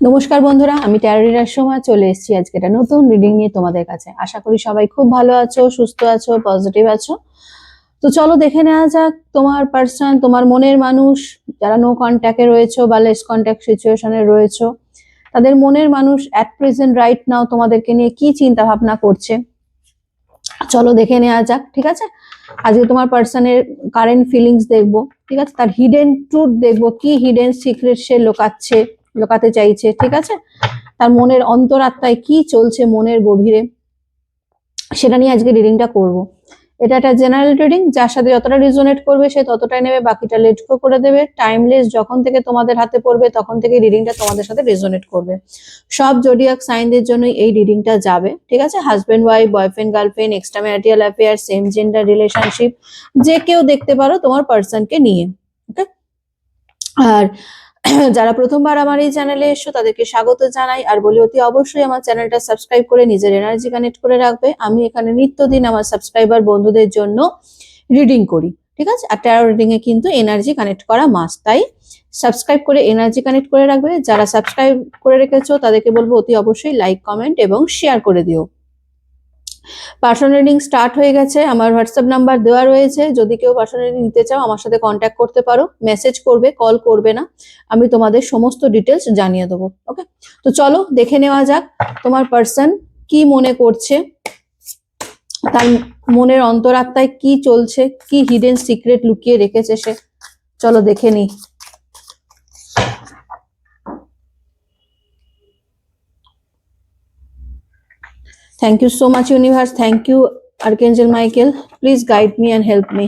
নমস্কার বন্ধুরা, আমি ট্যারো রিডার সোমা চলে এসেছি আজকে একটা নতুন রিডিং নিয়ে তোমাদের কাছে। আশা করি সবাই খুব ভালো আছো, সুস্থ আছো, পজিটিভ আছো। তো চলো দেখে নেওয়া যাক তোমার পার্সন, তোমার মনের মানুষ যারা নো কন্ট্যাক্টে রয়েছো বা লেস কন্ট্যাক্ট সিচুয়েশনে রয়েছো, তাদের মনের মানুষ অ্যাট প্রেজেন্ট রাইট নাও তোমাদেরকে নিয়ে কি চিন্তা ভাবনা করছে। চলো দেখে নেওয়া যাক, ঠিক আছে। আজকে তোমার পার্সনের কারেন্ট ফিলিংস দেখবো, ঠিক আছে। তার হিডেন ট্রুথ দেখবো, কি হিডেন সিক্রেট সে লোকাতে চাইছে, ঠিক আছে। তার মনের অন্তরাত্মায় কি চলছে মনের গভীরে, সেটা নিয়ে আজকে রিডিংটা করব। এটা একটা জেনারেল রিডিং, যার সাথে যতটা রিজোনেট করবে সে ততটাই নেবে, বাকিটা লেট গো করে দেবে। টাইমলেস যখন থেকে তোমাদের হাতে পড়বে তখন থেকে রিডিংটা তোমাদের সাথে রেজোনেট করবে। সব জোডিয়াক সাইনদের জন্যই এই রিডিংটা যাবে, ঠিক আছে। Husband wife, boyfriend girlfriend, extra marital affair, same gender relationship, যে কেউ দেখতে পারো তোমার পার্সনকে নিয়ে, ওকে। আর যারা প্রথমবার আমার এই চ্যানেলে এসছো তাদেরকে স্বাগত জানাই, আর বলি অতি অবশ্যই আমার চ্যানেলটা সাবস্ক্রাইব করে নিজের এনার্জি কানেক্ট করে রাখবে। আমি এখানে নিত্যদিন আমার সাবস্ক্রাইবার বন্ধুদের জন্য রিডিং করি, ঠিক আছে। আর ট্যারো রিডিং এ কিন্তু এনার্জি কানেক্ট করা মাস্ট, তাই সাবস্ক্রাইব করে এনার্জি কানেক্ট করে রাখবে। যারা সাবস্ক্রাইব করে রেখেছো তাদেরকে বলবো অতি অবশ্যই লাইক, কমেন্ট এবং শেয়ার করে দিও। পার্সোনাল রিডিং স্টার্ট হয়ে গেছে, আমার হোয়াটসঅ্যাপ নাম্বার দেওয়া রয়েছে। যদি কেউ পার্সোনাল রিডিং নিতে চাও আমার সাথে কন্ট্যাক্ট করতে পারো, মেসেজ করবে, কল করবে না, আমি তোমাদের সমস্ত ডিটেলস জানিয়ে দেবো, ওকে। তো চলো দেখে নেওয়া যাক তোমার পার্সন কি মনে করছে, তার মনের অন্তরাত্মায় কি চলছে, কি হিডেন সিক্রেট লুকিয়ে রেখেছে সে। চলো দেখে নিই। Thank you so much, universe. Thank you, Archangel Michael. Please guide me and help me.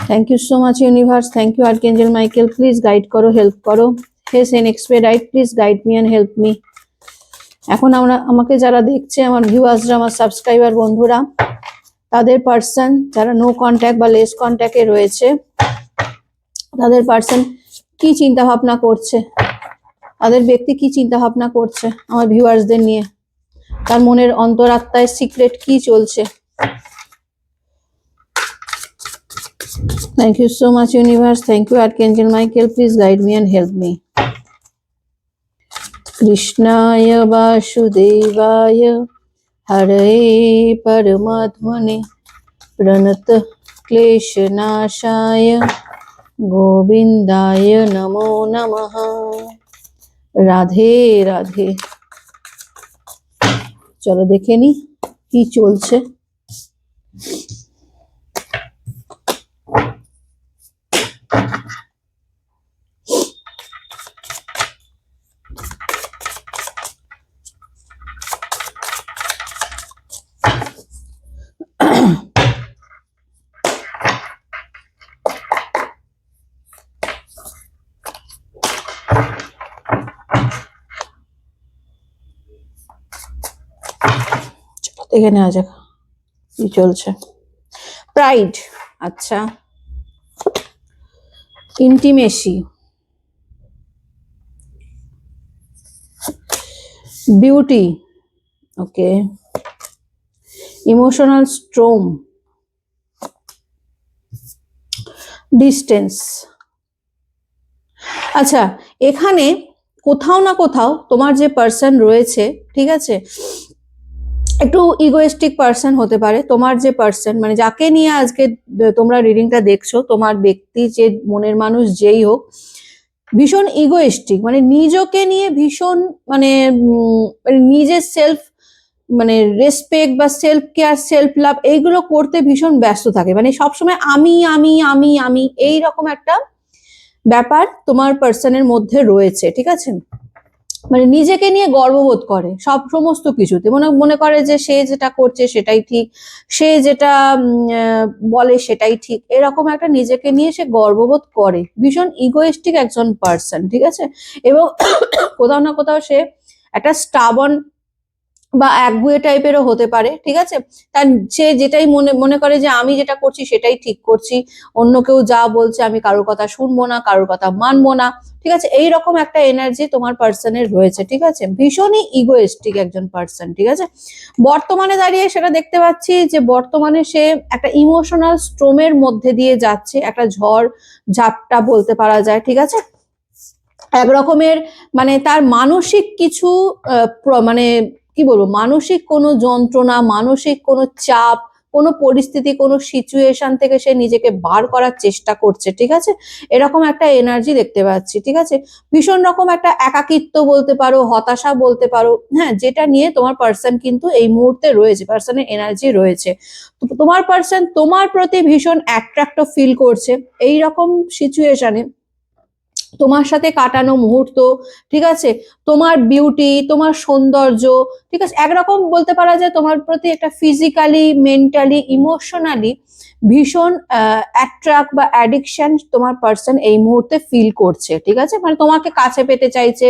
Thank you so much, universe. Thank you, Archangel Michael. Please guide করো, হেল্প করো। Yes, and expedite. Please guide me and help me. এখন আমাকে যারা দেখছে, আমার ভিউয়ার্সরা, আমার subscriber বন্ধুরা, তাদের পার্সন যারা নো কন্ট্যাক্ট বা লেস কন্ট্যাক্টে রয়েছে, তাদের পার্সন কি চিন্তা ভাবনা করছে, তাদের ব্যক্তি কি চিন্তা ভাবনা করছে আমার ভিউয়ার্সদের নিয়ে, তার মনের অন্তরাত্মায় সিক্রেট কি চলছে। Thank you so much, universe. Thank you, Archangel Michael. Please guide me and help me. Krishnaya Vasudevaya Hare Paramatmane Pranata Kleshanashaya Govindaya Namo Namaha. Radhe Radhe. চলো দেখে নি কি চলছে। দেখে নেওয়া যাক কি চলছে। প্রাইড, আচ্ছা। Intimacy, beauty, okay. Emotional storm, distance. আচ্ছা, এখানে কোথাও না কোথাও তোমার যে পার্সন রয়েছে, ঠিক আছে, একটু ইগোয়েস্টিক পার্সন হতে পারে। তোমার যে পার্সন, মানে যাকে নিয়ে আজকে তোমরা রিডিংটা দেখছো, তোমার ব্যক্তি যে মনের মানুষ যেই হোক, ভীষণ ইগোয়েস্টিক, মানে নিজকে নিয়ে ভীষণ, মানে নিজের সেলফ, মানে রেসপেক্ট বা সেলফ কেয়ার, সেলফ লাভ, এইগুলো করতে ভীষণ ব্যস্ত থাকে। মানে সবসময় আমি আমি আমি আমি এইরকম একটা ব্যাপার তোমার পার্সনের মধ্যে রয়েছে, ঠিক আছে। মানে নিজেকে নিয়ে গর্ববোধ করে সমস্ত কিছুতে, মনে করে যে সে যেটা করছে সেটাই ঠিক, সে যেটা বলে সেটাই ঠিক, এরকম একটা নিজেকে নিয়ে সে গর্ববোধ করে। ভীষণ ইগোয়েস্টিক একজন পার্সন, ঠিক আছে। এবং কোথাও না কোথাও সে একটা স্টাবন বা একগুয়ে টাইপেরও হতে পারে, ঠিক আছে। তার সে যেটাই মনে করে যে আমি যেটা করছি সেটাই ঠিক করছি, অন্য কেউ যা বলছে আমি কারোর কথা শুনবো না, কারোর কথা মানবো না, ঠিক আছে। এইরকম একটা এনার্জি তোমার পার্সনের রয়েছে, ঠিক আছে। ভীষণই ইগোয়েস্টিক একজন পার্সন, ঠিক আছে। বর্তমানে দাঁড়িয়ে সেটা দেখতে পাচ্ছি যে বর্তমানে সে একটা ইমোশনাল স্ট্রোমের মধ্যে দিয়ে যাচ্ছে, একটা ঝড় ঝাপটা বলতে পারা যায়, ঠিক আছে। এক রকমের মানে তার মানসিক কিছু মানে কি বলবো, মানসিক কোনো যন্ত্রণা, মানসিক কোনো চাপ, কোনো পরিস্থিতি, কোনো সিচুয়েশন থেকে সে নিজেকে বার করার চেষ্টা করছে, ঠিক আছে? এরকম একটা এনার্জি দেখতে পাচ্ছি, ঠিক আছে? ভীষণ রকম একটা একাকিত্ব বলতে পারো, হতাশা বলতে পারো, হ্যাঁ, যেটা নিয়ে তোমার পার্সন কিন্তু এই মুহূর্তে রয়েছে, পার্সনের এনার্জি রয়েছে। তোমার পার্সন তোমার প্রতি ভীষণ অ্যাট্রাক্ট ফিল করছে এই রকম সিচুয়েশনে। তোমার সাথে কাটানো মুহূর্ত, ঠিক আছে, তোমার বিউটি, তোমার সৌন্দর্য, ঠিক আছে, একরকম বলতে পারা যায় তোমার প্রতি একটা ফিজিক্যালি, মেন্টালি, ইমোশনালি ভীষণ অ্যাট্রাক্ট বা অ্যাডিকশন তোমার পার্সন এই মুহূর্তে ফিল করছে, ঠিক আছে? মানে তোমাকে কাছে পেতে চাইছে,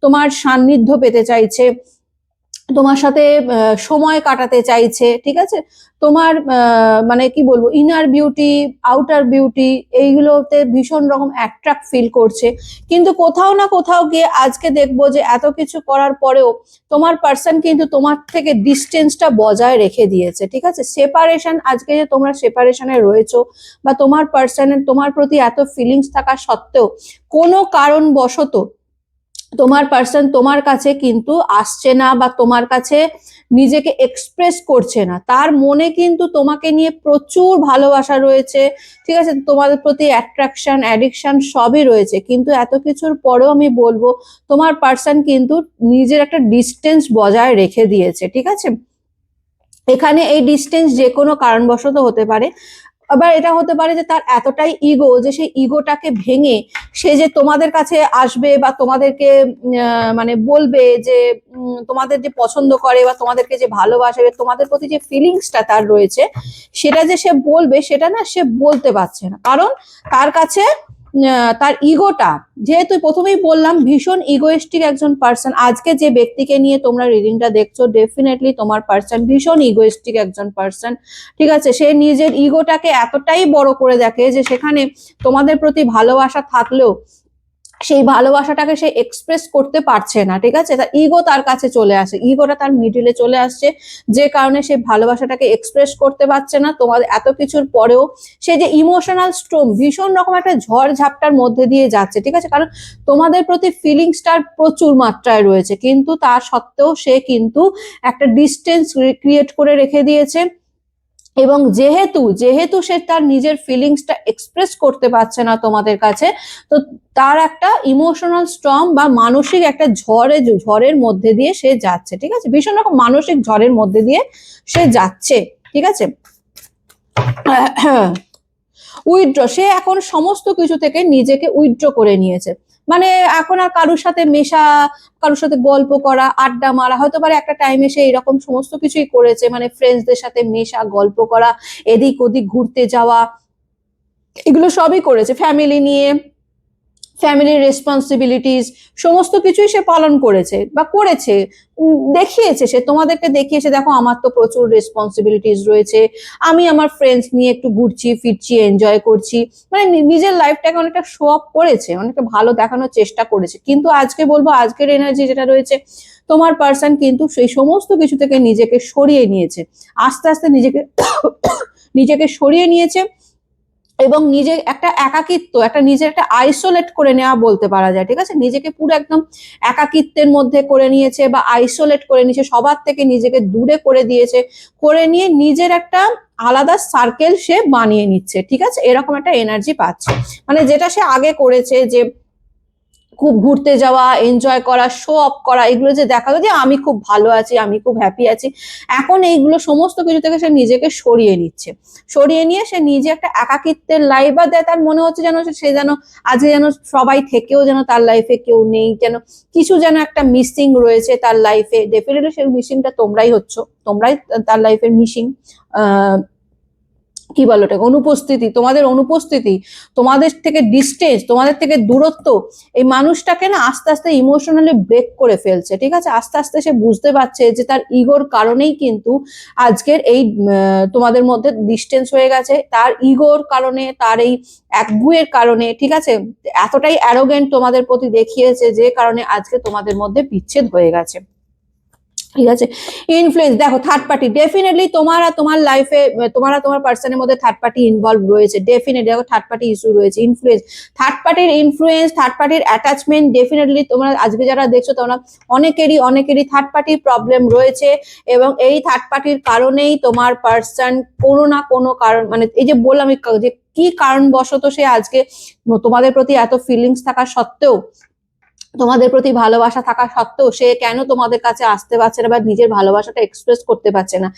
তোমার সান্নিধ্য পেতে চাইছে, তোমার সাথে সময় কাটাতে চাইছে, ঠিক আছে? তোমার মানে কি বলবো, ইনার বিউটি, আউটার বিউটি, এইগুলোতে ভীষণ রকম অ্যাট্রাক্ট ফিল করছে। কিন্তু কোথাও না কোথাও গিয়ে আজকে দেখবো যে এত কিছু করার পরেও তোমার পার্সন কিন্তু তোমার থেকে ডিস্টেন্সটা বজায় রেখে দিয়েছে, ঠিক আছে? সেপারেশন, আজকে যে তোমরা সেপারেশনে রয়েছো বা তোমার পার্সনের তোমার প্রতি এত ফিলিংস থাকা সত্ত্বেও কোনো কারণবশত তোমার পার্সন তোমার কাছে কিন্তু আসছে না বা তোমার কাছে নিজেকে এক্সপ্রেস করছে না। তার মনে কিন্তু তোমাকে নিয়ে প্রচুর ভালোবাসা রয়েছে, ঠিক আছে, তোমাদের প্রতি অ্যাট্রাকশন, অ্যাডিকশন সবই রয়েছে, কিন্তু এত কিছুর পরেও আমি বলবো তোমার পার্সন কিন্তু নিজের একটা ডিস্টেন্স বজায় রেখে দিয়েছে, ঠিক আছে? এখানে এই ডিস্টেন্স যে কোনো কারণবশত হতে পারে। আবার এটা হতে পারে যে তার এতটাই ইগো যে সেই ইগোটাকে ভেঙে সে যে তোমাদের কাছে আসবে বা তোমাদেরকে মানে বলবে যে তোমাদের যে পছন্দ করে বা তোমাদেরকে যে ভালোবাসে, তোমাদের প্রতি যে ফিলিংসটা তার রয়েছে, সেটা যে সে বলবে সেটা না সে বলতে পারছে না, কারণ তার কাছে তার ইগোটা, যেহেতু প্রথমেই বললাম ভীষণ ইগোয়েস্টিক একজন পার্সন। আজকে যে ব্যক্তিকে নিয়ে তোমরা রিডিংটা দেখছো, ডেফিনেটলি তোমার পার্সন ভীষণ ইগোয়েস্টিক একজন পার্সন, ঠিক আছে? সে নিজের ইগোটাকে এতটাই বড় করে দেখে যে সেখানে তোমাদের প্রতি ভালোবাসা থাকলেও সেই ভালোবাসাটাকে সে এক্সপ্রেস করতে পারছে না, ঠিক আছে? তার ইগো তার কাছে চলে আসে, ইগোটা তার মিডিলে চলে আসছে, যে কারণে সে ভালোবাসাটাকে এক্সপ্রেস করতে পারছে না। তোমাদের এত কিছুর পরেও সে যে ইমোশনাল স্ট্রোম, ভীষণ রকম একটা ঝড় ঝাপটার মধ্যে দিয়ে যাচ্ছে, ঠিক আছে? কারণ তোমাদের প্রতি ফিলিংসটার প্রচুর মাত্রায় রয়েছে, কিন্তু তার সত্ত্বেও সে কিন্তু একটা ডিস্টেন্স ক্রিয়েট করে রেখে দিয়েছে। এবং যেহেতু যেহেতু সে তার নিজের ফিলিংসটা এক্সপ্রেস করতে পারছে না তোমাদের কাছে, তো তার একটা ইমোশনাল স্টর্ম বা মানসিক একটা ঝড়ের মধ্যে দিয়ে সে যাচ্ছে, ঠিক আছে? ভীষণ রকম মানসিক ঝড়ের মধ্যে দিয়ে সে যাচ্ছে, ঠিক আছে? উইথড্র, সে এখন সমস্ত কিছু থেকে নিজেকে উইথড্র করে নিয়েছে। মানে এখন আর কারোর সাথে মেশা, কারোর সাথে গল্প করা, আড্ডা মারা, হয়তো পারে একটা টাইমে সে এরকম সমস্ত কিছুই করেছে, মানে ফ্রেন্ডসদের সাথে মেশা, গল্প করা, এদিক ওদিক ঘুরতে যাওয়া, এগুলো সবই করেছে। ফ্যামিলি নিয়ে, ফ্যামিলির রেসপন্সিবিলিটিস সমস্ত কিছুই সে পালন করেছে বা করেছে, দেখিয়েছে, সে তোমাদেরকে দেখিয়েছে দেখো আমার তো প্রচুর রেসপন্সিবিলিটিস রয়েছে, আমি আমার ফ্রেন্ডস নিয়ে একটু ঘুরছি ফিরছি, এনজয় করছি, মানে নিজের লাইফটাকে অনেকটা শো অফ করেছে, অনেকটা ভালো দেখানোর চেষ্টা করেছে। কিন্তু আজকে বলবো আজকের এনার্জি যেটা রয়েছে, তোমার পার্সন কিন্তু সেই সমস্ত কিছু থেকে নিজেকে সরিয়ে নিয়েছে, আস্তে আস্তে নিজেকে নিজেকে সরিয়ে নিয়েছে এবং নিজে একটা একাকিত্ব, একটা নিজের একটা আইসোলেট করে নেওয়া বলতে পারা যায়, ঠিক আছে? নিজেকে পুরো একদম একাকিত্বের মধ্যে করে নিয়েছে বা আইসোলেট করে নিয়েছে, সবার থেকে নিজেকে দূরে করে দিয়েছে, করে নিয়ে নিজের একটা আলাদা সার্কেল সে বানিয়ে নিচ্ছে, ঠিক আছে? এরকম একটা এনার্জি পাচ্ছে। মানে যেটা সে আগে করেছে, যে খুব ঘুরতে যাওয়া, এনজয় করা, শো অফ করা, এগুলো যে দেখালো যে আমি খুব ভালো আছি, আমি খুব হ্যাপি আছি, এখন এইগুলো সমস্ত কিছু থেকে সে নিজেকে সরিয়ে নিচ্ছে। সরিয়ে নিয়ে সে নিজে একটা একাকিত্বের লাইফ, বা তার মনে হচ্ছে যেন সে যেন আজকে যেন সবাই থেকেও যেন তার লাইফে কেউ নেই, যেন কিছু যেন একটা মিসিং রয়েছে তার লাইফে। ডেফিনেটলি সেই মিসিংটা তোমরাই হচ্ছ, তোমরাই তার লাইফের মিসিং, কি বলো ওটাকে, অনুপস্থিতি, তোমাদের অনুপস্থিতি, তোমাদের থেকে ডিস্টেন্স, তোমাদের থেকে দূরত্ব এই মানুষটাকে না আস্তে আস্তে ইমোশনালি ব্রেক করে ফেলছে, ঠিক আছে? আস্তে আস্তে সে বুঝতে পারছে যে তার ইগোর কারণেই কিন্তু আজকের এই তোমাদের মধ্যে ডিস্টেন্স হয়ে গেছে, তার ইগোর কারণে, তার এই একগুয়ের কারণে, ঠিক আছে? এতটাই অ্যারোগেন্ট তোমাদের প্রতি দেখিয়েছে, যে কারণে আজকে তোমাদের মধ্যে বিচ্ছেদ হয়ে গেছে। ঠিক আছে। ইনফ্লুয়েন্স, দেখো থার্ড পার্টি ডেফিনেটলি তোমার আর তোমার লাইফে, তোমার আর তোমার পার্সনের মধ্যে থার্ড পার্টি ইনভলভ রয়েছে, ডেফিনেটলি দেখো থার্ড পার্টি ইস্যু রয়েছে। ইনফ্লুয়েন্স, থার্ড পার্টির ইনফ্লুয়েন্স, থার্ড পার্টির অ্যাটাচমেন্ট, ডেফিনেটলি তোমরা আজকে যারা দেখছো তোমরা অনেকেরই থার্ড পার্টির প্রবলেম রয়েছে, এবং এই থার্ড পার্টির কারণেই তোমার পার্সন কোনো না কোনো কারণ, মানে এই যে বললাম যে কি কারণবশত সে আজকে তোমাদের প্রতি এত ফিলিংস থাকা সত্ত্বেও, তোমাদের প্রতি ভালোবাসা থাকা সত্ত্বেও সে কেন তোমাদের কাছে আসতে পারছে না বা নিজের ভালোবাসাটা এক্সপ্রেস করতে পারছে না,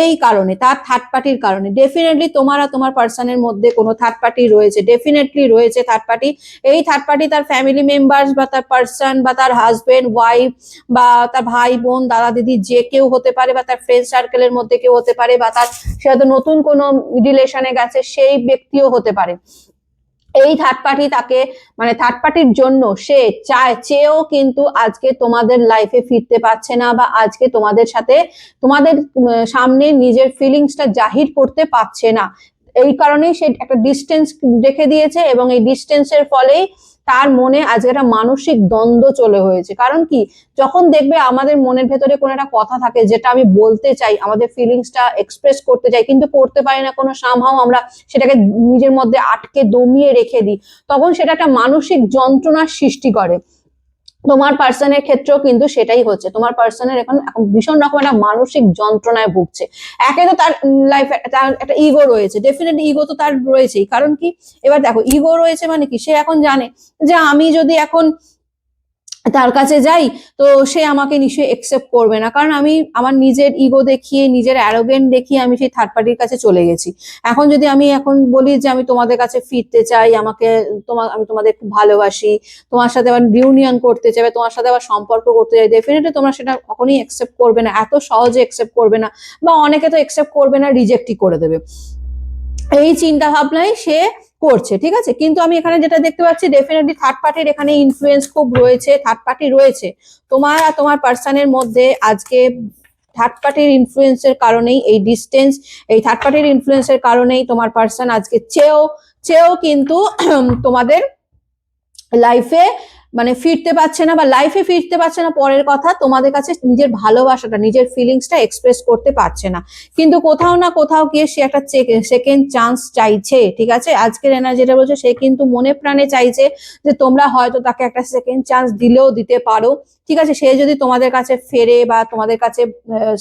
এই কারণে, তার থার্ড পার্টির কারণে। ডেফিনেটলি তোমার আর তোমার পার্সনের মধ্যে কোনো থার্ড পার্টি রয়েছে, ডেফিনেটলি রয়েছে থার্ড পার্টি। এই থার্ড পার্টি তার ফ্যামিলি মেম্বার্স বা তার পার্সন বা তার হাজবেন্ড ওয়াইফ বা তার ভাই বোন দাদা দিদি যে কেউ হতে পারে, বা তার ফ্রেন্ড সার্কেলের মধ্যে কেউ হতে পারে, বা তার সে হয়তো নতুন কোনো রিলেশনে গেছে সেই ব্যক্তিও হতে পারে। এই থার্ড পার্টি তাকে, মানে থার্ড পার্টির জন্য সে চেয়েও কিন্তু আজকে তোমাদের লাইফে ফিরতে পারছে না, বা আজকে তোমাদের সাথে তোমাদের সামনে নিজের ফিলিংসটা জাহির করতে পারছে না। এই কারণেই সে একটা ডিস্টেন্স রেখে দিয়েছে, এবং এই ডিস্টেন্সের ফলেই তার মনে আজকে একটা মানসিক দ্বন্দ্ব চলে হয়েছে। কারণ কি, যখন দেখবে আমাদের মনের ভেতরে কোনো একটা কথা থাকে যেটা আমি বলতে চাই, আমাদের ফিলিংসটা এক্সপ্রেস করতে চাই কিন্তু করতে পারি না, কোনো সামহাও আমরা সেটাকে নিজের মধ্যে আটকে দমিয়ে রেখে দিই, তখন সেটা একটা মানসিক যন্ত্রণার সৃষ্টি করে। তোমার পার্সনের ক্ষেত্রেও কিন্তু সেটাই হচ্ছে, তোমার পার্সনের এখন ভীষণ রকম একটা মানসিক যন্ত্রণায় ভুগছে। একে তো তার লাইফে তার একটা ইগো রয়েছে, ডেফিনেটলি ইগো তো তার রয়েছেই। কারণ কি, এবার দেখো ইগো রয়েছে মানে কি, সে এখন জানে যে আমি যদি এখন তার কাছে যাই তো সে আমাকে নিশ্চয়ই একসেপ্ট করবে না, কারণ আমি আমার নিজের ইগো দেখিয়ে, নিজের অ্যারোগেন্ট দেখিয়ে আমি সেই থার্ড পার্টির কাছে চলে গেছি। এখন যদি আমি এখন বলি যে আমি তোমাদের কাছে ফিরতে চাই, আমি তোমাদের খুব ভালোবাসি, তোমার সাথে আবার রিউনিয়ন করতে চাই, তোমার সাথে আবার সম্পর্ক করতে চাই, ডেফিনেটলি তোমরা সেটা কখনোই একসেপ্ট করবে না, এত সহজে একসেপ্ট করবে না, বা অনেকে তো একসেপ্ট করবে না, রিজেক্টই করে দেবে। এই চিন্তা ভাবনাই সে করছে, ঠিক আছে। কিন্তু আমি এখানে যেটা দেখতে পাচ্ছি, ডেফিনেটলি থার্ড পার্টির এখানে ইনফ্লুয়েন্স খুব রয়েছে, থার্ড পার্টি রয়েছে তোমার আর তোমার পার্সনের মধ্যে। আজকে থার্ড পার্টির ইনফ্লুয়েন্সের কারণেই এই ডিস্টেন্স, এই থার্ড পার্টির ইনফ্লুয়েন্সের কারণেই তোমার পার্সন আজকে চেয়েও কিন্তু তোমাদের লাইফে মানে ফিরতে পারছে না, বা লাইফে ফিরতে পারছে না পরের কথা, তোমাদের কাছে নিজের ভালোবাসাটা, নিজের ফিলিংসটা এক্সপ্রেস করতে পারছে না। কিন্তু কোথাও না কোথাও গিয়ে সে একটা সেকেন্ড চান্স চাইছে, ঠিক আছে। আজকের এনার্জি যেটা বলছে, সে কিন্তু মনে প্রাণে চাইছে যে তোমরা হয়তো তাকে একটা সেকেন্ড চান্স দিলেও দিতে পারো, ঠিক আছে। সে যদি তোমাদের কাছে ফেরে বা তোমাদের কাছে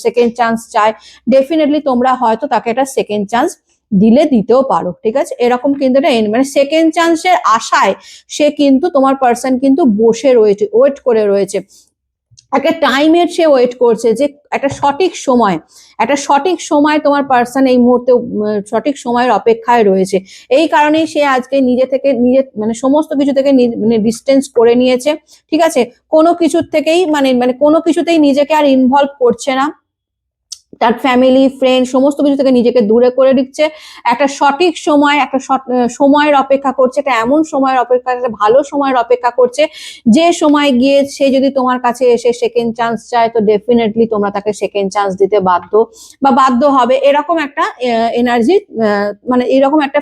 সেকেন্ড চান্স চায়, ডেফিনেটলি তোমরা হয়তো তাকে একটা সেকেন্ড চান্স দিতেও পারো, ঠিক আছে। এরকম কিন্তু মানে সেকেন্ড চান্সের আশায় সে কিন্তু, তোমার পার্সন কিন্তু বসে রয়েছে, ওয়েট করে রয়েছে, একটা টাইমের সে ওয়েট করছে, যে একটা সঠিক সময় তোমার পার্সন এই মুহূর্তে সঠিক সময়ের অপেক্ষায় রয়েছে। এই কারণেই সে আজকে নিজে মানে সমস্ত কিছু থেকে মানে ডিস্টেন্স করে নিয়েছে, ঠিক আছে। কোনো কিছুর থেকেই মানে কোনো কিছুতেই নিজেকে আর ইনভলভ করছে না, তার ফ্যামিলি ফ্রেন্ড সমস্ত কিছু থেকে নিজেকে দূরে করে দিচ্ছে। একটা সঠিক সময়, একটা সময়ের অপেক্ষা করছে, একটা এমন সময়ের অপেক্ষা, একটা ভালো সময়ের অপেক্ষা করছে, যে সময় গিয়ে সে যদি তোমার কাছে এসে সেকেন্ড চান্স চায়, তো ডেফিনেটলি তোমরা তাকে সেকেন্ড চান্স দিতে বাধ্য হবে। এরকম একটা এনার্জি, মানে এরকম একটা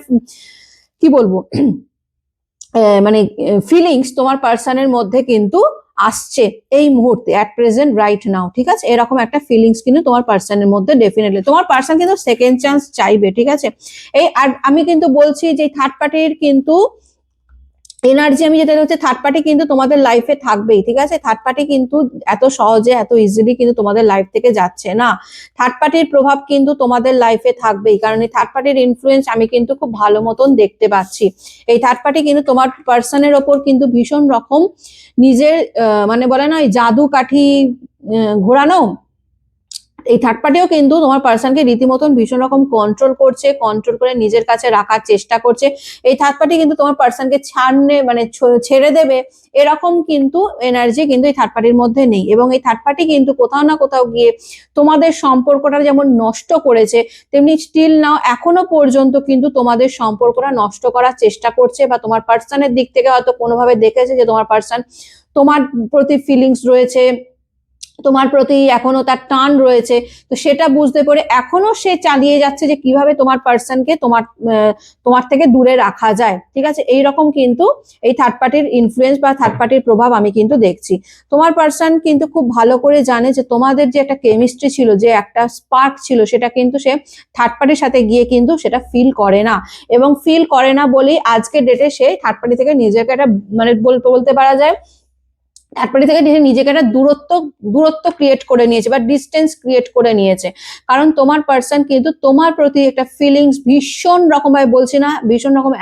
কি বলবো মানে ফিলিংস তোমার পার্সনের মধ্যে কিন্তু আসছে এই মুহূর্তে, অ্যাট প্রেজেন্ট রাইট নাও, ঠিক আছে। এরকম একটা ফিলিংস কিন্তু তোমার পার্সনের মধ্যে ডেফিনেটলি, তোমার পার্সন কিন্তু সেকেন্ড চান্স চাইবে, ঠিক আছে। এই আর আমি কিন্তু বলছি যে থার্ড পার্টির কিন্তু এনার্জি, আমি যেটা হচ্ছে থার্ড পার্টি কিন্তু তোমাদের লাইফে থাকবেই, ঠিক আছে। থার্ড পার্টি কিন্তু এত সহজে এত ইজিলি কিন্তু তোমাদের লাইফ থেকে যাচ্ছে না, থার্ড পার্টির প্রভাব কিন্তু তোমাদের লাইফে থাকবেই, কারণ এই থার্ড পার্টির ইনফ্লুয়েন্স আমি কিন্তু খুব ভালো মতন দেখতে পাচ্ছি। এই থার্ড পার্টি কিন্তু তোমার পার্সনের ওপর কিন্তু ভীষণ রকম নিজের মানে বলে না ওই জাদু কাঠি ঘোরানো, এই থার্ড পার্টিও কিন্তু তোমার পার্সনকে রীতিমতন ভীষণ রকম কন্ট্রোল করে নিজের কাছে রাখার চেষ্টা করছে। এই থার্ড পার্টি কিন্তু তোমার পার্সনকে ছেড়ে দেবে এরকম কিন্তু এনার্জি কিন্তু এই থার্ড পার্টির মধ্যে নেই, এবং এই থার্ড পার্টি কিন্তু কোথাও না কোথাও গিয়ে তোমাদের সম্পর্কটা যেমন নষ্ট করেছে, তেমনি স্টিল নাও এখনো পর্যন্ত কিন্তু তোমাদের সম্পর্কটা নষ্ট করার চেষ্টা করছে, বা তোমার পার্সনের দিক থেকে হয়তো কোনোভাবে দেখেছে যে তোমার পার্সন তোমার প্রতি ফিলিংস রয়েছে, তোমার প্রতি এখনো তার টান রয়েছে, তো সেটা বুঝতে পেরে এখনো সে চালিয়ে যাচ্ছে যে কিভাবে তোমার পার্সনকে তোমার থেকে দূরে রাখা যায়। ঠিক আছে, এইরকম কিন্তু এই থার্ড পার্টির ইনফ্লুয়েন্স বা থার্ড পার্টির প্রভাব আমি কিন্তু দেখছি। তোমার পার্সন কিন্তু খুব ভালো করে জানে যে তোমাদের যে একটা কেমিস্ট্রি ছিল, যে একটা স্পার্ক ছিল, সেটা কিন্তু সে থার্ড পার্টির সাথে গিয়ে কিন্তু সেটা ফিল করে না, এবং ফিল করে না বলেই আজকের ডেটে সে থার্ড পার্টি থেকে নিজেকে একটা মানে বলতে পারা যায় থার্ড পার্টি থেকে নিজেকে একটা দূরত্ব ক্রিয়েট করে নিয়েছে বা ডিস্টেন্স ক্রিয়েট করে নিয়েছে। কারণ তোমার পার্সন কিন্তু তোমার প্রতি একটা ফিলিংস ভীষণ রকম ভাবে, বলছি না, ভীষণ রকম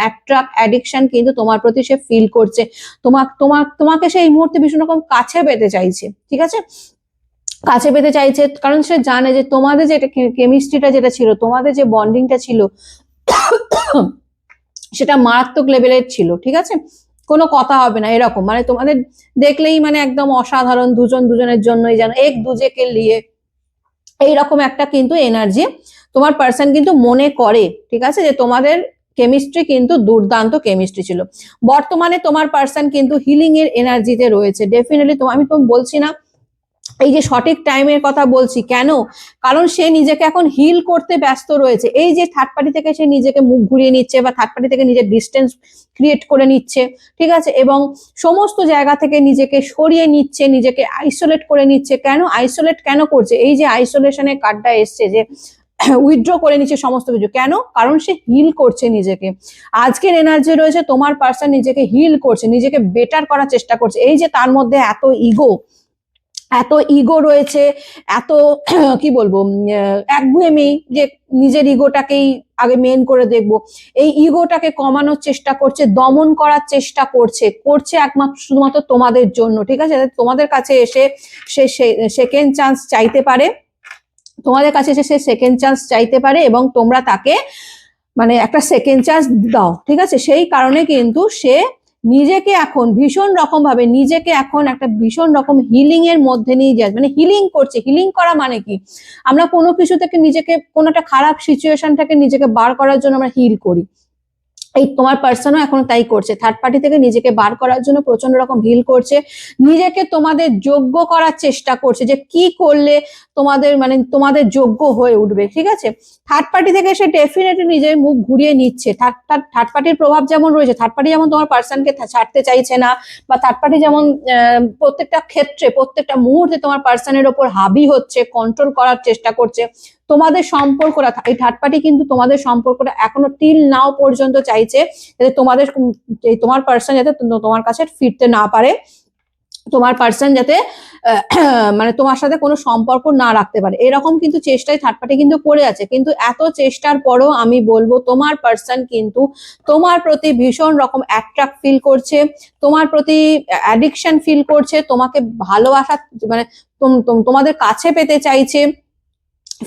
অ্যাডিকশন কিন্তু তোমার প্রতি সে ফিল করছে। তোমাকে সে এই মুহূর্তে ভীষণ রকম কাছে পেতে চাইছে। ঠিক আছে, কাছে পেতে চাইছে, কারণ সে জানে যে তোমাদের যে কেমিস্ট্রিটা যেটা ছিল, তোমাদের যে বন্ডিংটা ছিল, সেটা মারাত্মক লেভেলের ছিল। ঠিক আছে, কোনো কথা হবে না এরকম, মানে তোমাদের দেখলেই মানে একদম অসাধারণ, দুজনের জন্যই যেন এক দুজেকে নিয়ে এইরকম একটা কিন্তু এনার্জি তোমার পার্সন কিন্তু মনে করে। ঠিক আছে, যে তোমাদের কেমিস্ট্রি কিন্তু দুর্দান্ত কেমিস্ট্রি ছিল। বর্তমানে তোমার পার্সন কিন্তু হিলিং এর এনার্জিতে রয়েছে ডেফিনেটলি। আমি তো বলছি না, এই যে সঠিক টাইমের কথা বলছি কেন, কারণ সে নিজেকে এখন হিল করতে ব্যস্ত রয়েছে। এই যে থার্ড পার্টি থেকে সে নিজেকে মুখ ঘুরিয়ে নিচ্ছে বা থার্ড পার্টি থেকে নিজের ডিস্টেন্স ক্রিয়েট করে নিচ্ছে। ঠিক আছে, এবং সমস্ত জায়গা থেকে নিজেকে সরিয়ে নিচ্ছে, নিজেকে আইসোলেট করে নিচ্ছে। কেন আইসোলেট কেন করছে, এই যে আইসোলেশনের কার্ডটা এসছে, যে উইথড্র করে নিচ্ছে সমস্ত কিছু, কেন, কারণ সে হিল করছে নিজেকে। আজকের এনার্জি রয়েছে তোমার পার্সন নিজেকে হিল করছে, নিজেকে বেটার করার চেষ্টা করছে। এই যে তার মধ্যে এত ইগো রয়েছে, এত কি বলবো, একগুয়েমি, যে নিজের ইগোটাকেই আগে মেন করে দেখবো, এই ইগোটাকে কমানোর চেষ্টা করছে, দমন করার চেষ্টা করছে একমাত্র শুধুমাত্র তোমাদের জন্য। ঠিক আছে, তোমাদের কাছে এসে সে সেকেন্ড চান্স চাইতে পারে, তোমাদের কাছে এসে সে সেকেন্ড চান্স চাইতে পারে, এবং তোমরা তাকে মানে একটা সেকেন্ড চান্স দাও। ঠিক আছে, সেই কারণে কিন্তু সে নিজেকে এখন ভীষণ রকম ভাবে, নিজেকে এখন একটা ভীষণ রকম হিলিং এর মধ্যে নিয়ে যায়, মানে হিলিং করছে। হিলিং করা মানে কি, আমরা কোনো কিছু থেকে নিজেকে, কোনো একটা খারাপ সিচুয়েশন থেকে নিজেকে বার করার জন্য আমরা হিল করি। এই তোমার পার্সনও এখন তাই করছে, থার্ড পার্টি থেকে নিজেকে বার করার জন্য প্রচন্ড রকম হিল করছে, নিজেকে তোমাদের যোগ্য করার চেষ্টা করছে, যে কি করলে তোমাদের যোগ্য হয়ে উঠবে। ঠিক আছে, থার্ড পার্টি থেকে সে ডেফিনেটলি নিজের মুখ ঘুরিয়ে নিচ্ছে। থার্ড পার্টির প্রভাব যেমন রয়েছে, থার্ড পার্টি যেমন তোমার পার্সনকে ছাড়তে চাইছে না, বা থার্ড পার্টি যেমন প্রত্যেকটা ক্ষেত্রে, প্রত্যেকটা মুহূর্তে তোমার পার্সনের ওপর হাবি হচ্ছে, কন্ট্রোল করার চেষ্টা করছে। তোমাদের সম্পর্কটা, এই থার্ড পার্টি কিন্তু তোমাদের সম্পর্কটা এখনো টিল নাও পর্যন্ত চাইছে, যাতে তোমার পার্সন যাতে তোমার কাছে ফিরতে না পারে, তোমার পার্সন যাতে মানে তোমার সাথে কোনো সম্পর্ক না রাখতে পারে, এরকম কিন্তু চেষ্টায় থার্ড পার্টি কিন্তু করে আছে। কিন্তু এত চেষ্টার পরেও আমি বলবো তোমার পার্সন কিন্তু তোমার প্রতি ভীষণ রকম অ্যাট্রাক্ট ফিল করছে, তোমার প্রতি অ্যাডিকশন ফিল করছে, তোমাকে ভালোবাসা মানে তোমাদের কাছে পেতে চাইছে,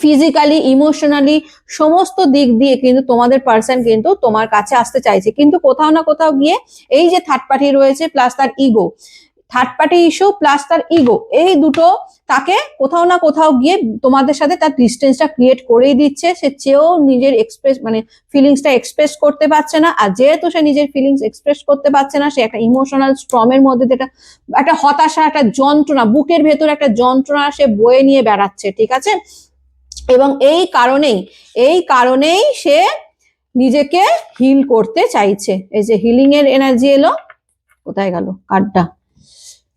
ফিজিক্যালি, ইমোশনালি, সমস্ত দিক দিয়ে কিন্তু তোমাদের পার্সন কিন্তু তোমার কাছে আসতে চাইছে। কিন্তু কোথাও না কোথাও গিয়ে এই যে থার্ড পার্টি রয়েছে প্লাস তার ego, third party issue plus তার ইগো, এই দুটো তাকে কোথাও না কোথাও গিয়ে তোমাদের সাথে তার ডিস্টেন্সটা ক্রিয়েট করেই দিচ্ছে। সে চেয়েও নিজের ফিলিংসটা এক্সপ্রেস করতে পারছে না, আর যেহেতু সে নিজের ফিলিংস এক্সপ্রেস করতে পারছে না, সে একটা ইমোশনাল স্ট্রমের মধ্যে একটা হতাশা, একটা যন্ত্রণা, বুকের ভেতর একটা যন্ত্রণা সে বয়ে নিয়ে বেড়াচ্ছে। ঠিক আছে, এবং এই কারণেই সে নিজেকে হিল করতে চাইছে। এই যে হিলিং এর এনার্জি এলো, কোথায় গেল কার্ডটা,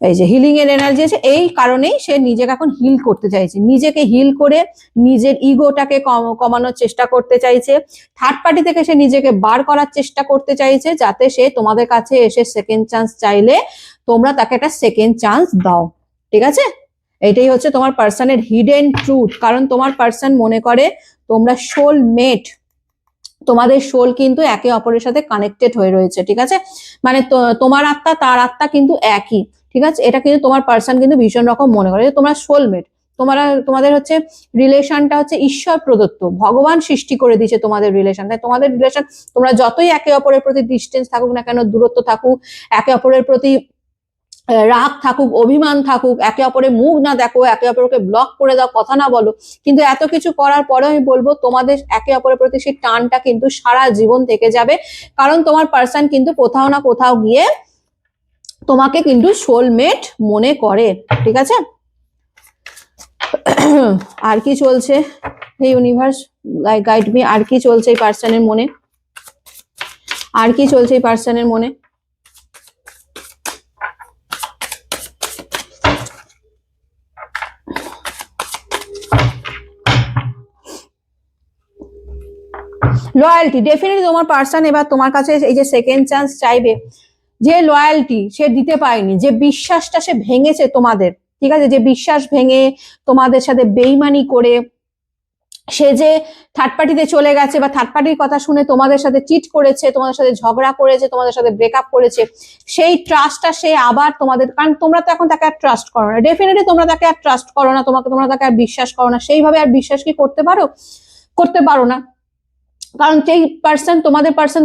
এই যে হিলিং এর এনার্জি আছে, এই কারণেই সে নিজেকে এখন হিল করতে চাইছে, নিজেকে হিল করে নিজের ইগোটাকে কমানোর চেষ্টা করতে চাইছে। থার্ড পার্টি থেকে সে নিজেকে বার করার চেষ্টা করতে চাইছে, যাতে সে তোমাদের কাছে এসে সেকেন্ড চান্স চাইলে তোমরা তাকে একটা সেকেন্ড চান্স দাও। ঠিক আছে, এটাই হচ্ছে তোমার পার্সনের হিডেন ট্রুথ। কারণ তোমার পার্সন মনে করে তোমরা সোলমেট, তোমাদের সোল কিন্তু একে অপরের সাথে কানেক্টেড হয়ে রয়েছে। ঠিক আছে, মানে তোমার আত্মা তার আত্মা কিন্তু একই। ঠিক আছে, এটা কিন্তু তোমার পার্সন কিন্তু ভীষণ রকম মনে করে যে তোমরা সোলমেট, তোমাদের হচ্ছে রিলেশনটা হচ্ছে ঈশ্বর প্রদত্ত, ভগবান সৃষ্টি করে দিয়েছে তোমাদের রিলেশন। তাই তোমাদের রিলেশন, তোমরা যতই একে অপরের প্রতি ডিস্টেন্স থাকুক না কেন, দূরত্ব থাকুক, একে অপরের প্রতি রাগ থাকুক, অভিমান থাকুক, একে অপরের মুখ না দেখো, একে অপরকে ব্লক করে দাও, কথা না বলো, কিন্তু এত কিছু করার পরে আমি বলবো তোমাদের একে অপরের প্রতি সেই টানটা কিন্তু সারা জীবন থেকে যাবে। কারণ তোমার পার্সন কিন্তু কোথাও না কোথাও গিয়ে তোমাকে কিন্তু সোলমেট মনে করে। ঠিক আছে, আর কি চলছে এই ইউনিভার্স গাইড মি, আর কি চলছে এই পার্সনের মনে, আর কি চলছে এই পার্সনের মনে। লয়্যালটি, ডেফিনেটলি তোমার পার্সন এবার তোমার কাছে এই যে সেকেন্ড চান্স চাইবে, যে লয়্যালটি সে দিতে পারেনি, যে বিশ্বাসটা সে ভেঙেছে তোমাদের, ঠিক আছে, যে বিশ্বাস ভেঙে তোমাদের সাথে বেইমানি করে সে যে থার্ড পার্টিতে চলে গেছে বা থার্ড পার্টির কথা শুনে তোমাদের সাথে চিট করেছে, তোমাদের সাথে ঝগড়া করেছে, তোমাদের সাথে ব্রেকআপ করেছে, সেই ট্রাস্টটা সে আবার তোমাদের, কারণ তোমরা তো এখন তাকে আর ট্রাস্ট করো না, ডেফিনেটলি তোমরা তাকে আর ট্রাস্ট করো না, তোমরা তাকে আর বিশ্বাস করো না, সেইভাবে আর বিশ্বাস কি করতে পারো? করতে পারো না, কারণ সেই পার্সন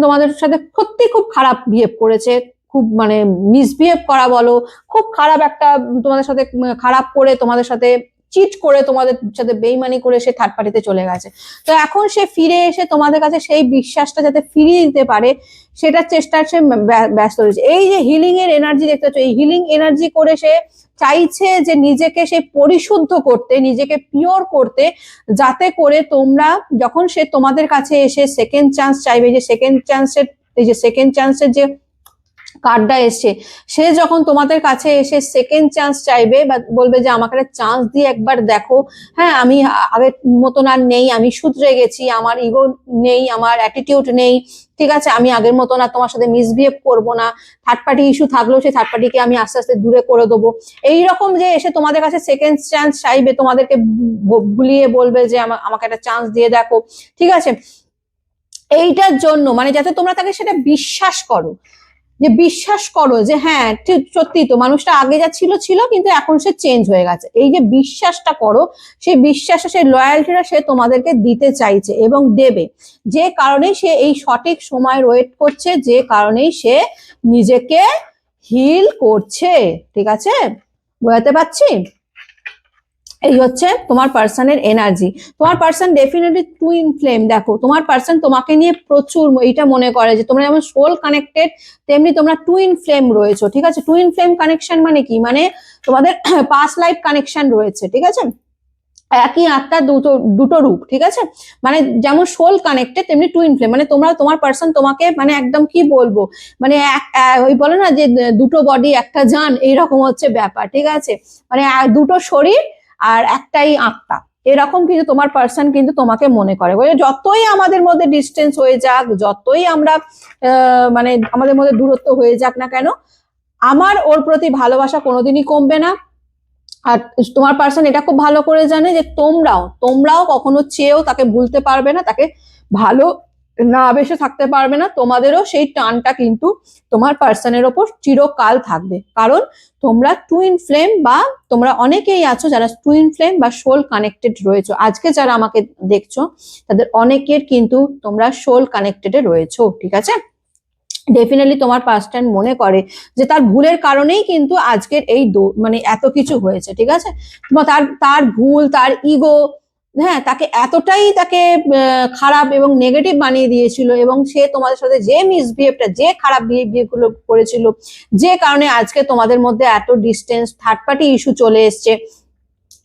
তোমাদের সাথে সত্যি খুব খারাপ বিহেভ করেছে, খুব মানে মিসবিহেভ করা বলো, খুব খারাপ একটা তোমাদের সাথে খারাপ করে, তোমাদের সাথে চিট করে, তোমাদের সাথে বেইমানি করে সে থার্ড পার্টিতে চলে গেছে। তো এখন সে ফিরে এসে তোমাদের কাছে সেই বিশ্বাসটা যাতে ফিরিয়ে দিতে পারে সেটার চেষ্টা সে ব্যস্ত রয়েছে। এই যে হিলিং এর এনার্জি দেখতে পাচ্ছ, এই হিলিং এনার্জি করে সে চাইছে যে নিজেকে সে পরিশুদ্ধ করতে, নিজেকে পিওর করতে, যাতে করে তোমরা যখন সে তোমাদের কাছে এসে সেকেন্ড চান্স চাইবে, যে সেকেন্ড চান্সের এই যে সেকেন্ড চান্সের যে কার্ডটা এসছে, সে যখন তোমাদের কাছে এসে সেকেন্ড চান্স চাইবে বা বলবে যে আমাকে একটা চান্স দিয়ে একবার দেখো, হ্যাঁ আমি আগের মতন আর নেই, আমি শুধরে গেছি, আমার ইগো নেই, আমার অ্যাটিটিউড নেই, ঠিক আছে, আমি আগের মতন আর তোমার সাথে মিসবিহেভ করবো না, থার্ড পার্টি ইস্যু থাকলেও সেই থার্ড পার্টিকে আমি আস্তে আস্তে দূরে করে দেবো, এইরকম যে এসে তোমাদের কাছে সেকেন্ড চান্স চাইবে, তোমাদেরকে ভুলিয়ে বলবে যে আমাকে একটা চান্স দিয়ে দেখো, ঠিক আছে, এইটার জন্য মানে যাতে তোমরা তাকে সেটা বিশ্বাস করো, যে বিশ্বাস করো যে হ্যাঁ ঠিক সত্যি তো মানুষটা আগে যা ছিল কিন্তু এখন সে চেঞ্জ হয়ে গেছে, এই যে বিশ্বাসটা করো, সেই বিশ্বাসটা, সেই লয়্যালটিটা সে তোমাদেরকে দিতে চাইছে এবং দেবে, যে কারণে সে এই সঠিক সময় ওয়েট করছে, যে কারণেই সে নিজেকে হিল করছে, ঠিক আছে, বোঝাতে পারছি? এই হচ্ছে তোমার পার্সনের এনার্জি। তোমার পার্সন ডেফিনেটলি টুইন ফ্লেম, দেখো তোমার পার্সন তোমাকে নিয়ে প্রচুর এইটা মনে করে যে তোমরা যেমন সোল কানেক্টেড তেমনি তোমরা টুইন ফ্লেম রয়েছো, ঠিক আছে, টুইন ফ্লেম কানেকশন মানে কি, মানে তোমাদের পাস্ট লাইফ কানেকশন রয়েছে, ঠিক আছে, একই আত্মার দুটো রূপ, ঠিক আছে, মানে যেমন সোল কানেক্টেড তেমনি টুইন ফ্লেম, মানে তোমার পার্সন তোমাকে মানে একদম কি বলবো, মানে ওই বলে না যে দুটো বডি একটা জান, এইরকম হচ্ছে ব্যাপার, ঠিক আছে, মানে দুটো শরীর আর একটাই আত্মা, এরকম কিন্তু তোমার পার্সন কিন্তু তোমাকে মনে করে, যতই আমাদের মধ্যে ডিস্টেন্স হয়ে যাক, যতই আমরা মানে আমাদের মধ্যে দূরত্ব হয়ে যাক না কেন, আমার ওর প্রতি ভালোবাসা কোনোদিনই কমবে না। আর তোমার পার্সন এটা খুব ভালো করে জানে যে তোমরাও কখনো চেয়েও তাকে ভুলতে পারবে না, তাকে ভালো না বেশে থাকতে পারবে না, তোমাদেরও সেই টানটা কিন্তু তোমার পার্সনের ওপর চিরকাল থাকবে, কারণ তোমরা টুইন ফ্লেম বা তোমরা অনেকেই আছো যারা টুইন ফ্লেম বা সোল কানেক্টেড রয়েছো, আজকে যারা আমাকে দেখছো তাদের অনেকের কিন্তু তোমরা সোল কানেক্টেডে রয়েছো, ঠিক আছে, ডেফিনেটলি তোমার পাস্ট মনে করে যে তার ভুলের কারণেই কিন্তু আজকের এই মানে এত কিছু হয়েছে, ঠিক আছে, তার ভুল, তার ইগো, হ্যাঁ তাকে এতটাই তাকে খারাপ এবং নেগেটিভ বানিয়ে দিয়েছিল, এবং সে তোমাদের সাথে যে মিসবিহেভটা, যে খারাপ বিহেভিয়ার গুলো করেছিল, যে কারণে আজকে তোমাদের মধ্যে এত ডিস্টেন্স, থার্ড পার্টি ইস্যু চলে এসছে,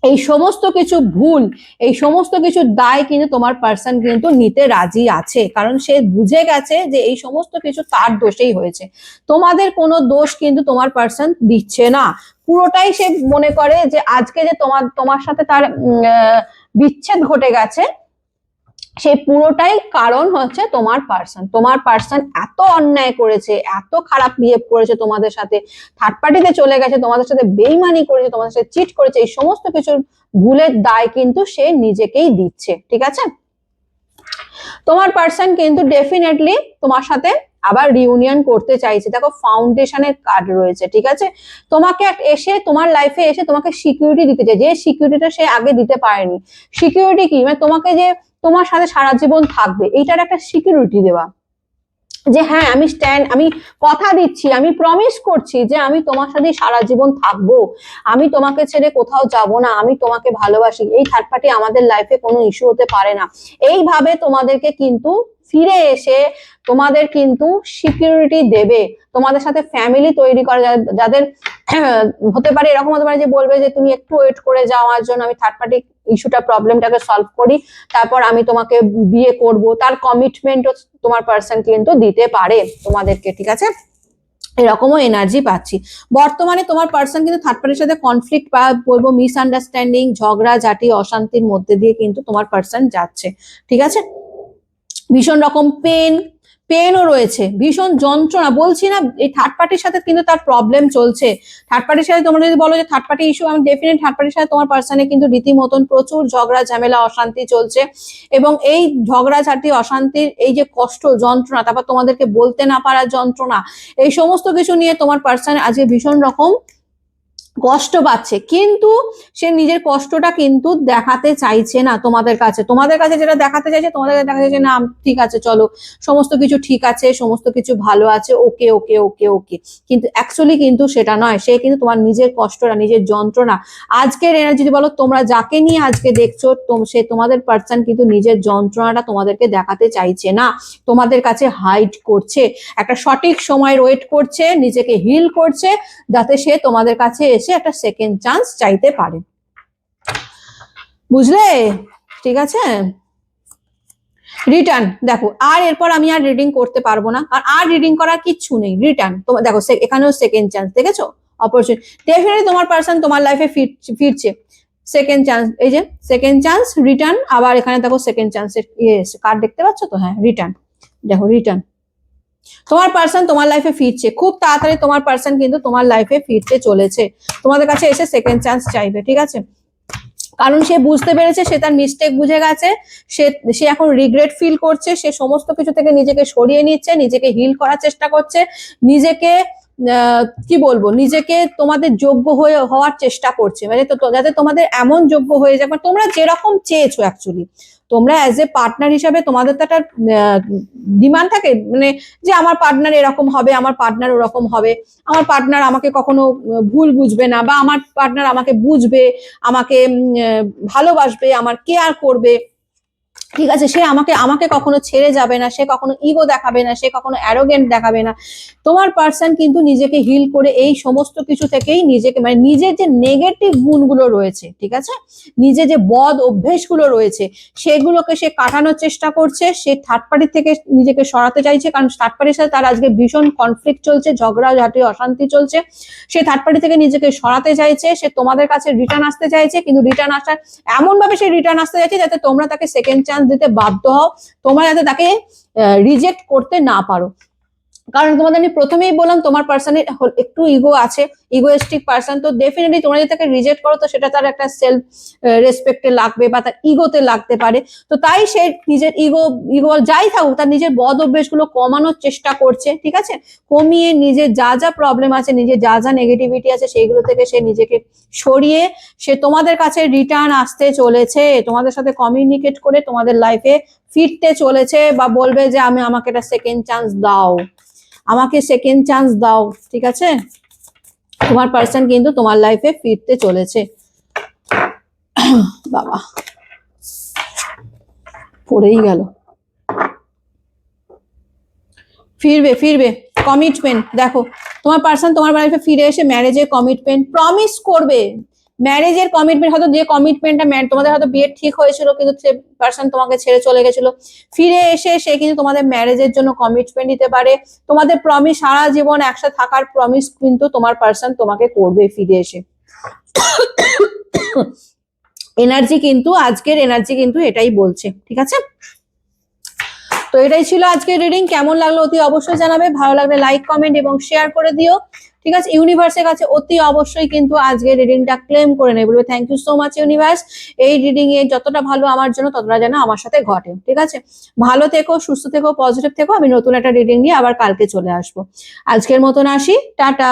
এই সমস্ত কিছু ভুল, এই সমস্ত কিছু দায় কিন্তু তোমার পার্সন কিন্তু নিতে রাজি আছে, কারণ সে বুঝে গেছে যে এই সমস্ত কিছু তার দোষেই হয়েছে, তোমাদের কোনো দোষ কিন্তু তোমার পার্সন দিচ্ছে না, পুরোটাই সে মনে করে যে আজকে যে তোমার সাথে তার বিচ্ছেদ ঘটে গেছে, সেই পুরোটাই কারণ হচ্ছে তোমার পার্সন এত অন্যায় করেছে, এত খারাপ বিহেভ করেছে তোমাদের সাথে, থার্ড পার্টিতে চলে গেছে, তোমাদের সাথে বেইমানি করেছে, তোমাদের সাথে চিট করেছে, এই সমস্ত কিছুর ভুলের দায় কিন্তু সে নিজেকেই দিচ্ছে, ঠিক আছে, তোমার পার্সন কিন্তু ডেফিনেটলি তোমার সাথে আবার রিউনিয়ন করতে চাইছে, দেখো ফাউন্ডেশনের কার্ড রয়েছে, ঠিক আছে, তোমাকে এসে তোমার লাইফে এসে তোমাকে সিকিউরিটি দিতে চাই, যে সিকিউরিটিটা সে আগে দিতে পারেনি, সিকিউরিটি কি, মানে তোমাকে যে তোমার সাথে সারা জীবন থাকবে, এইটার একটা সিকিউরিটি দেওয়া, যে হ্যাঁ আমি কথা দিচ্ছি, আমি প্রমিস করছি যে আমি তোমার সাথে সারা জীবন থাকবো, আমি তোমাকে ছেড়ে কোথাও যাব না, আমি তোমাকে ভালোবাসি, এই থার্ড পার্টি আমাদের লাইফে কোনো ইস্যু হতে পারে না, এইভাবে তোমাদেরকে কিন্তু ফিরে এসে তোমাদের কিন্তু সিকিউরিটি দেবে, তোমাদের সাথে ফ্যামিলি তৈরি করা, যাদের হতে পারে এরকম হতে পারে যে বলবে যে তুমি একটু ওয়েট করে যাও, আমার জন্য আমি থার্ড পার্টি ইস্যুটা প্রবলেমটাকে সলভ করি, তারপর আমি তোমাকে বিয়ে করব, তার কমিটমেন্টও তোমার পার্সন কিন্তু দিতে পারে তোমাদেরকে, ঠিক আছে? এরকমও এনার্জি পাচ্ছি। বর্তমানে তোমার পার্সন কিন্তু থার্ড পার্টির সাথে কনফ্লিক্ট বা বলবো মিসআন্ডারস্ট্যান্ডিং, ঝগড়া ঝাঁটি, অশান্তির মধ্যে দিয়ে কিন্তু তোমার পার্সন যাচ্ছে, ঠিক আছে? ভীষণ রকম পেনও রয়েছে, ভীষণ যন্ত্রণা, বলছি না এই থার্ড পার্টির সাথে কিন্তু তার প্রবলেম চলছে। থার্ড পার্টির সাথে তোমরা যদি বলো যে থার্ড পার্টি ইস্যু, আমি ডেফিনেট থার্ড পার্টির সাথে তোমার পার্সনে কিন্তু রীতিমতন প্রচুর ঝগড়া ঝামেলা অশান্তি চলছে, এবং এই ঝগড়া ঝাঁটি অশান্তির এই যে কষ্ট যন্ত্রণা, তারপর তোমাদেরকে বলতে না পারার যন্ত্রণা, এই সমস্ত কিছু নিয়ে তোমার পার্সন আজকে ভীষণ রকম কষ্ট পাচ্ছে, কিন্তু সে নিজের কষ্টটা কিন্তু দেখাতে চাইছে না তোমাদের কাছে। তোমাদের কাছে যেটা দেখাতে চাইছে, তোমাদের কাছে দেখা যাচ্ছে না ঠিক আছে চলো সমস্ত কিছু ঠিক আছে, সমস্ত কিছু ভালো আছে, ওকে ওকে ওকে ওকে, কিন্তু অ্যাকচুয়ালি কিন্তু সেটা নয়। সে কিন্তু তোমার নিজের কষ্টটা, নিজের যন্ত্রণা, আজকের এনার্জি যদি বলো তোমরা যাকে নিয়ে আজকে দেখছো, সে তোমাদের পার্সন কিন্তু নিজের যন্ত্রণাটা তোমাদেরকে দেখাতে চাইছে না, তোমাদের কাছে হাইড করছে, একটা সঠিক সময়ের ওয়েট করছে, নিজেকে হিল করছে, যাতে সে তোমাদের কাছে এসে একটা সেকেন্ড চান্স চাইতে পারে, বুঝলে? ঠিক আছে, রিটার্ন দেখো, আর এরপর আমি আর রিডিং করতে পারবো না, আর রিডিং করার কিচ্ছু নেই। রিটার্ন তোমার দেখো, এখানেও সেকেন্ড চান্স, দেখেছো? অপরচুনিটি, ডেফিনেটলি তোমার পার্সন তোমার লাইফে ফিরছে, সেকেন্ড চান্স, এই যে সেকেন্ড চান্স, রিটার্ন, আবার এখানে দেখো সেকেন্ড চান্সের কার্ড দেখতে পাচ্ছ তো? হ্যাঁ, রিটার্ন, দেখো রিটার্ন, তোমার পার্সন তোমার লাইফে ফিরছে, খুব তাড়াতাড়ি তোমার পার্সন কিন্তু তোমার লাইফে ফিরতে চলেছে, তোমাদের কাছে এসে সেকেন্ড চান্স চাইবে, ঠিক আছে? কারণ সে বুঝতে পেরেছে, সে তার মিস্টেক বুঝে গেছে, সে এখন রিগ্রেট ফিল করছে, সে সমস্ত কিছু থেকে নিজেকে সরিয়ে নিচ্ছে, নিজেকে হিল করার চেষ্টা করছে, নিজেকে কি বলবো, নিজেকে তোমাদের যোগ্য হওয়ার চেষ্টা করছে, মানে যাতে তোমাদের এমন যোগ্য হয়ে যাবে, তোমরা যেরকম চেয়েছো অ্যাকচুয়ালি, তোমরা অ্যাজ এ পার্টনার হিসাবে তোমাদের তো একটা ডিমান্ড থাকে, মানে যে আমার পার্টনার এরকম হবে, আমার পার্টনার ওরকম হবে, আমার পার্টনার আমাকে কখনো ভুল বুঝবে না, বা আমার পার্টনার আমাকে বুঝবে, আমাকে ভালোবাসবে, আমার কেয়ার করবে, ঠিক আছে? সে আমাকে আমাকে কখনো ছেড়ে যাবে না, সে কখনো ইগো দেখাবে না, সে কখনো অ্যারোগেন্ট দেখাবে না। তোমার পার্সন কিন্তু নিজেকে হিল করে এই সমস্ত কিছু থেকেই নিজেকে, মানে নিজের যে নেগেটিভ গুণগুলো রয়েছে, ঠিক আছে, নিজে যে বদ অভ্যেসগুলো রয়েছে, সেগুলোকে সে কাটানোর চেষ্টা করছে, সে থার্ড পার্টি থেকে নিজেকে সরাতে চাইছে, কারণ থার্ড পার্টির সাথে তার আজকে ভীষণ কনফ্লিক্ট চলছে, ঝগড়া ঝাঁটি অশান্তি চলছে, সে থার্ড পার্টি থেকে নিজেকে সরাতে চাইছে, সে তোমাদের কাছে রিটার্ন আসতে চাইছে, কিন্তু রিটার্ন আসার এমন ভাবে সে রিটার্ন আসতে চাইছে যাতে তোমরা তাকে সেকেন্ড চান্স দিতে বাধ্য হও, তোমরা যাতে তাকে রিজেক্ট করতে না পারো। কারণ তোমাদের আমি প্রথমেই বললাম তোমার পার্সনের একটু ইগো আছে, ইগোয়েস্টিক পার্সন, তো ডেফিনেটলি তোমরা যদি তাকে রিজেক্ট করো তো সেটা তার একটা সেলফ রেসপেক্টে লাগবে বা তার ইগোতে লাগতে পারে, তো তাই সে নিজের ইগো যাই থাকুক তার নিজের বদ অভ্যেসগুলো কমানোর চেষ্টা করছে, ঠিক আছে, কমিয়ে নিজের যা যা প্রবলেম আছে, নিজের যা যা নেগেটিভিটি আছে সেইগুলো থেকে সে নিজেকে সরিয়ে সে তোমাদের কাছে রিটার্ন আসতে চলেছে, তোমাদের সাথে কমিউনিকেট করে তোমাদের লাইফে ফিরতে চলেছে, বা বলবে যে আমাকে একটা সেকেন্ড চান্স দাও, আমাকে সেকেন্ড চান্স দাও, ঠিক আছে? তোমার পার্সন কিন্তু তোমার লাইফে ফিরতে চলেছে। বাবা, পড়েই গেল। ফিরবে ফিরবে, কমিটমেন্ট দেখো, তোমার পার্সন তোমার লাইফে ফিরে এসে ম্যারেজের কমিটমেন্ট প্রমিস করবে, ম্যারেজের কমিটমেন্ট, হয়তো যে কমিটমেন্টটা তোমাদের হয়তো বিয়ে ঠিক হয়েছিল কিন্তু সে পার্সন তোমাকে ছেড়ে চলে গেছিল, ফিরে এসে সে কিন্তু তোমাদের ম্যারেজের জন্য কমিটমেন্ট দিতে পারে, তোমাদের প্রমিস, সারা জীবন একসাথে থাকার প্রমিস কিন্তু তোমার পার্সন তোমাকে করবে ফিরে এসে। এনার্জি কিন্তু আজকের এনার্জি কিন্তু এটাই বলছে, ঠিক আছে? তো এটাই ছিল আজকের রিডিং, কেমন লাগলো অতি অবশ্যই জানাবে, ভালো লাগলে লাইক কমেন্ট এবং শেয়ার করে দিও, ঠিক আছে? ইউনিভার্সের কাছে অতি অবশ্যই কিন্তু আজকের রিডিংটা ক্লেম করে নেবে, বলবে thank you so much universe, এই রিডিং এ যতটা ভালো আমার জন্য ততটা যেন আমার সাথে ঘটে, ঠিক আছে? ভালো থেকো, সুস্থ থেকো, পজিটিভ থেকো, আমি নতুন একটা রিডিং নিয়ে আবার কালকে চলে আসবো। আজকের মতন আসি, টাটা।